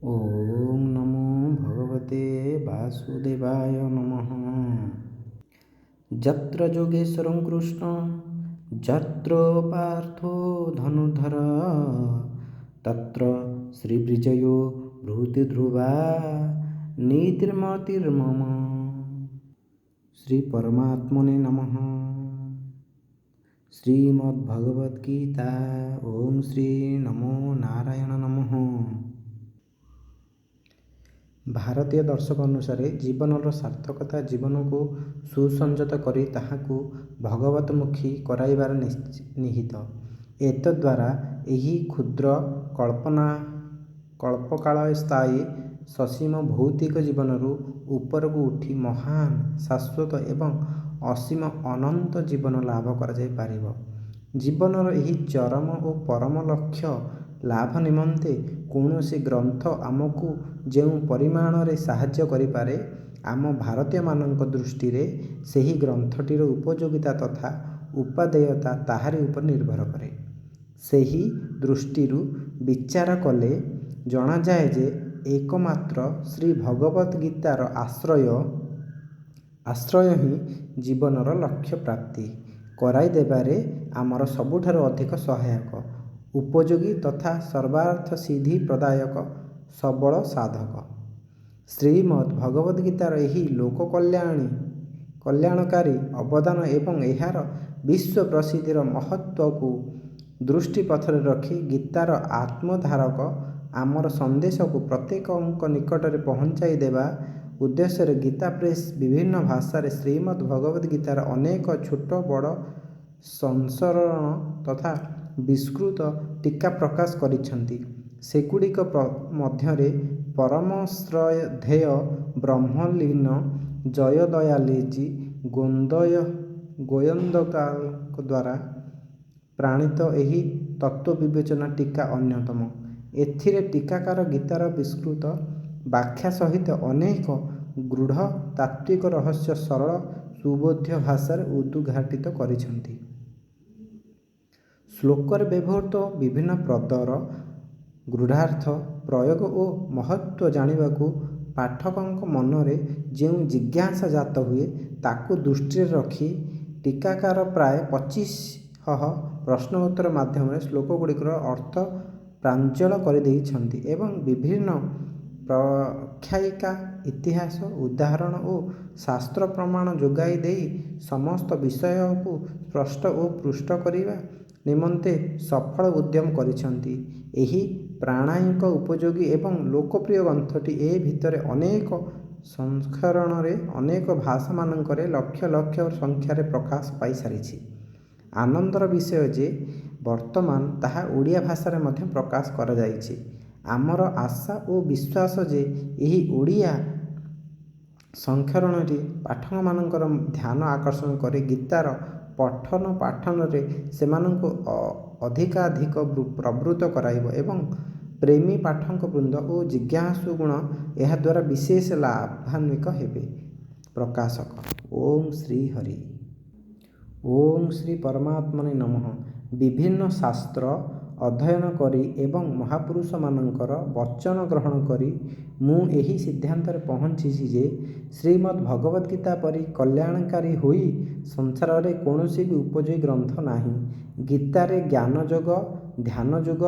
ଓଁ ନମୋ ଭଗବତେ ବାସୁଦେବାୟ ନମଃ। ଯତ୍ର ଯୋଗେଶ୍ୱରଂ କୃଷ୍ଣ ଯତ୍ର ପାର୍ଥୋ ଧନୁର୍ଧର ତତ୍ର ଶ୍ରୀବିଜୟୋ ଭୂତି ଧ୍ରୁବା ନୀତିର୍ମତିର୍ମମ। ଶ୍ରୀ ପରମାତ୍ମନେ ନମଃ। ଶ୍ରୀମଦ୍ଭଗବତ୍ ଗୀତା। ଓಂ ଶ୍ରୀ ନମୋ ନାରାୟଣ ନମଃ। ଭାରତୀୟ ଦର୍ଶନ ଅନୁସାରେ ଜୀବନର ସାର୍ଥକତା ଜୀବନକୁ ସୁସଂଯତ କରି ତାହାକୁ ଭଗବତମୁଖୀ କରାଇବାରେ ନିହିତ। ଏତଦ୍ଦ୍ୱାରା ଏହି କ୍ଷୁଦ୍ର କଳ୍ପକାଳସ୍ଥାୟୀ ସସୀମ ଭୌତିକ ଜୀବନରୁ ଉପରକୁ ଉଠି ମହାନ୍ ଶାଶ୍ୱତ ଏବଂ ଅସୀମ ଅନନ୍ତ ଜୀବନ ଲାଭ କରାଯାଇପାରିବ। ଜୀବନର ଏହି ଚରମ ଓ ପରମ ଲକ୍ଷ୍ୟ ଲାଭ ନିମନ୍ତେ କୌଣସି ଗ୍ରନ୍ଥ ଆମକୁ ଯେଉଁ ପରିମାଣରେ ସାହାଯ୍ୟ କରିପାରେ, ଆମ ଭାରତୀୟମାନଙ୍କ ଦୃଷ୍ଟିରେ ସେହି ଗ୍ରନ୍ଥଟିର ଉପଯୋଗିତା ତଥା ଉପାଦେୟତା ତାହାରି ଉପରେ ନିର୍ଭର କରେ। ସେହି ଦୃଷ୍ଟିରୁ ବିଚାର କଲେ ଜଣାଯାଏ ଯେ ଏକମାତ୍ର ଶ୍ରୀଭଗବତ୍ ଗୀତାର ଆଶ୍ରୟ ହିଁ ଜୀବନର ଲକ୍ଷ୍ୟ ପ୍ରାପ୍ତି କରାଇଦେବାରେ ଆମର ସବୁଠାରୁ ଅଧିକ ସହାୟକ, ଉପଯୋଗୀ ତଥା ସର୍ବାର୍ଥସିଦ୍ଧି ପ୍ରଦାୟକ ସବଳ ସାଧକ। ଶ୍ରୀମଦ୍ ଭଗବତ୍ ଗୀତାର ଏହି ଲୋକ କଲ୍ୟାଣକାରୀ ଅବଦାନ ଏବଂ ଏହାର ବିଶ୍ୱ ପ୍ରସିଦ୍ଧିର ମହତ୍ତ୍ୱକୁ ଦୃଷ୍ଟିପଥରେ ରଖି ଗୀତାର ଆତ୍ମଧାରକ ଆମର ସନ୍ଦେଶକୁ ପ୍ରତ୍ୟେକଙ୍କ ନିକଟରେ ପହଞ୍ଚାଇ ଦେବା ଉଦ୍ଦେଶ୍ୟରେ ଗୀତା ପ୍ରେସ୍ ବିଭିନ୍ନ ଭାଷାରେ ଶ୍ରୀମଦ୍ ଭଗବତ୍ ଗୀତାର ଅନେକ ଛୋଟ ବଡ଼ ସଂସ୍କରଣ ତଥା ବିସ୍ତୃତ ଟୀକା ପ୍ରକାଶ କରିଛନ୍ତି। ସେଗୁଡ଼ିକ ମଧ୍ୟରେ ପରମ ଶ୍ରଦ୍ଧେୟ ବ୍ରହ୍ମଲୀନ ଜୟଦୟାଲଜୀ ଗୋୟନ୍ଦକାଙ୍କ ଦ୍ୱାରା ପ୍ରଣୀତ ଏହି ତତ୍ତ୍ୱବିବେଚନା ଟୀକା ଅନ୍ୟତମ। ଏଥିରେ ଟୀକାକାର ଗୀତାର ବିସ୍ତୃତ ବ୍ୟାଖ୍ୟା ସହିତ ଅନେକ ଗୂଢ଼ ତାତ୍ତ୍ୱିକ ରହସ୍ୟ ସରଳ ସୁବୋଧ୍ୟ ଭାଷାରେ ଉଦ୍ଘାଟିତ କରିଛନ୍ତି। ଶ୍ଲୋକରେ ବ୍ୟବହୃତ ବିଭିନ୍ନ ପଦର ଗୂଢ଼ାର୍ଥ ପ୍ରୟୋଗ ଓ ମହତ୍ତ୍ୱ ଜାଣିବାକୁ ପାଠକଙ୍କ ମନରେ ଯେଉଁ ଜିଜ୍ଞାସା ଜାତ ହୁଏ, ତାକୁ ଦୃଷ୍ଟିରେ ରଖି ଟୀକାକାର ପ୍ରାୟ 2500 ପ୍ରଶ୍ନ ଉତ୍ତର ମାଧ୍ୟମରେ ଶ୍ଲୋକଗୁଡ଼ିକର ଅର୍ଥ ପ୍ରାଞ୍ଜଳ କରିଦେଇଛନ୍ତି ଏବଂ ବିଭିନ୍ନ ପ୍ରଖ୍ୟାୟିକା, ଇତିହାସ, ଉଦାହରଣ ଓ ଶାସ୍ତ୍ର ପ୍ରମାଣ ଯୋଗାଇ ଦେଇ ସମସ୍ତ ବିଷୟକୁ ସ୍ପଷ୍ଟ ଓ ପୁଷ୍ଟ କରିବା ନିମନ୍ତେ ସଫଳ ଉଦ୍ୟମ କରିଛନ୍ତି। ଏହି ପ୍ରାମାଣିକ, ଉପଯୋଗୀ ଏବଂ ଲୋକପ୍ରିୟ ଗ୍ରନ୍ଥଟି ଏ ଭିତରେ ଅନେକ ସଂସ୍କରଣରେ ଅନେକ ଭାଷାମାନଙ୍କରେ ଲକ୍ଷ ଲକ୍ଷ ସଂଖ୍ୟାରେ ପ୍ରକାଶ ପାଇସାରିଛି। ଆନନ୍ଦର ବିଷୟ ଯେ ବର୍ତ୍ତମାନ ତାହା ଓଡ଼ିଆ ଭାଷାରେ ମଧ୍ୟ ପ୍ରକାଶ କରାଯାଇଛି। ଆମର ଆଶା ଓ ବିଶ୍ୱାସ ଯେ ଏହି ଓଡ଼ିଆ ସଂସ୍କରଣଟି ପାଠକମାନଙ୍କର ଧ୍ୟାନ ଆକର୍ଷଣ କରି ଗୀତାର ପଠନ ପାଠନରେ ସେମାନଙ୍କୁ ଅଧିକାଧିକ ପ୍ରବୃତ୍ତ କରାଇବ ଏବଂ ପ୍ରେମୀ ପାଠକବୃନ୍ଦ ଓ ଜିଜ୍ଞାସୁଗଣ ଏହାଦ୍ୱାରା ବିଶେଷ ଲାଭାନ୍ୱିତ ହେବେ। ପ୍ରକାଶକ ଓଁ ଶ୍ରୀ ହରି। ଓଁ ଶ୍ରୀ ପରମାତ୍ମନେ ନମଃ। ବିଭିନ୍ନ ଶାସ୍ତ୍ର ଅଧ୍ୟୟନ କରି ଏବଂ ମହାପୁରୁଷମାନଙ୍କର ବଚନ ଗ୍ରହଣ କରି ମୁଁ ଏହି ସିଦ୍ଧାନ୍ତରେ ପହଞ୍ଚିଛି ଯେ ଶ୍ରୀମଦ୍ ଭଗବତ୍ ଗୀତା ପରି କଲ୍ୟାଣକାରୀ ହୋଇ ସଂସାରରେ କୌଣସି ବି ଉପଯୋଗୀ ଗ୍ରନ୍ଥ ନାହିଁ। ଗୀତାରେ ଜ୍ଞାନଯୋଗ, ଧ୍ୟାନଯୋଗ,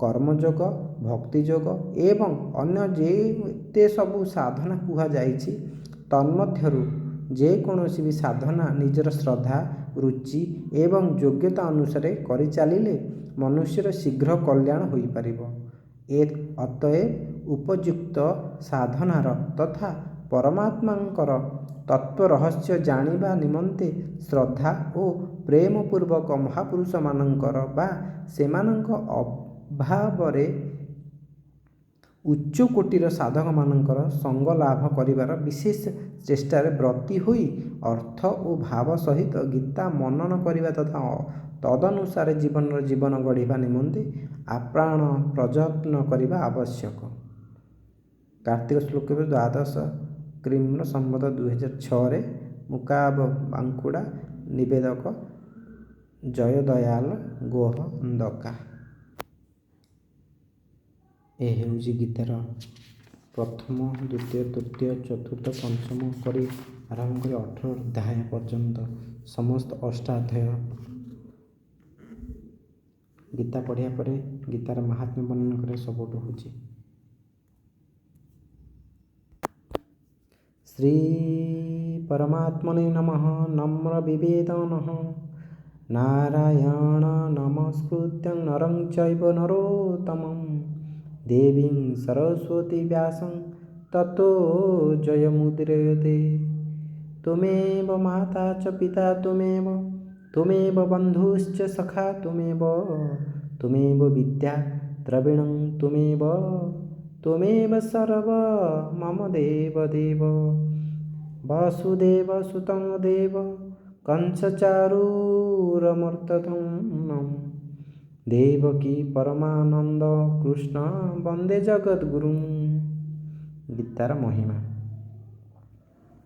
କର୍ମଯୋଗ, ଭକ୍ତିଯୋଗ ଏବଂ ଅନ୍ୟ ଯେତେ ସବୁ ସାଧନା କୁହାଯାଇଛି, ତନ୍ମଧ୍ୟରୁ ଯେକୌଣସି ବି ସାଧନା ନିଜର ଶ୍ରଦ୍ଧା, ରୁଚି ଏବଂ ଯୋଗ୍ୟତା ଅନୁସାରେ କରିଚାଲିଲେ ମନୁଷ୍ୟର ଶୀଘ୍ର କଲ୍ୟାଣ ହୋଇପାରିବ। ଅତଏବ ଉପଯୁକ୍ତ ସାଧନାର ତଥା ପରମାତ୍ମାଙ୍କର ତତ୍ତ୍ୱ ରହସ୍ୟ ଜାଣିବା ନିମନ୍ତେ ଶ୍ରଦ୍ଧା ଓ ପ୍ରେମପୂର୍ବକ ମହାପୁରୁଷମାନଙ୍କର ବା ସେମାନଙ୍କ ଅଭାବରେ ଉଚ୍ଚକୋଟୀର ସାଧକମାନଙ୍କର ସଙ୍ଗ ଲାଭ କରିବାର ବିଶେଷ ଚେଷ୍ଟାରେ ବ୍ରତୀ ହୋଇ ଅର୍ଥ ଓ ଭାବ ସହିତ ଗୀତା ମନନ କରିବା ତଥା ତଦନୁସାରେ ଜୀବନ ଗଢ଼ିବା ନିମନ୍ତେ ଆପ୍ରାଣ ପ୍ରଯତ୍ନ କରିବା ଆବଶ୍ୟକ। କାର୍ତ୍ତିକ ଶୁକ୍ଳ ଦ୍ୱାଦଶ କ୍ରିମ୍ନ ସମ୍ବତ 2006 ମୁକାବାଙ୍କୁଡ଼ା। ନିବେଦକ ଜୟଦୟାଲ ଗୋହନ୍ଦକା। ଏ ହେଉଛି ଗୀତାର ପ୍ରଥମ, ଦ୍ୱିତୀୟ, ତୃତୀୟ, ଚତୁର୍ଥ, ପଞ୍ଚମ କରି ଆରମ୍ଭ କରି 18 ଅଧ୍ୟାୟ ପର୍ଯ୍ୟନ୍ତ ସମସ୍ତ ଅଷ୍ଟାଧ୍ୟାୟ। ଗୀତା ପଢ଼ିବା ପରେ ଗୀତାର ମାହାତ୍ମ୍ୟ ବର୍ଣ୍ଣନା କରିବା ସବୁଠୁ ହେଉଛି। ଶ୍ରୀ ପରମାତ୍ମନେ ନମଃ। ନମ୍ର ବିବେଦନଃ ନାରାୟଣ ନମସ୍କୃତ୍ୟଂ ନରଂ ଚୈବ ନରୋତ୍ତମଂ ଦେବୀଂ ସରସ୍ୱତୀ ବ୍ୟାସଂ ତतो ଜୟमुदीरयते। त्वमेव माता च पिता त्वमेव बन्धुश्च सखा त्वमेव विद्या द्रविणं त्वमेव सर्वं मम देवदेव। वसुदेवसुतं देव कंसचारूरमर्दनं देवकी परमानन्द कृष्ण वन्दे जगद्गुरुं। ଗୀତାର ମହିମା।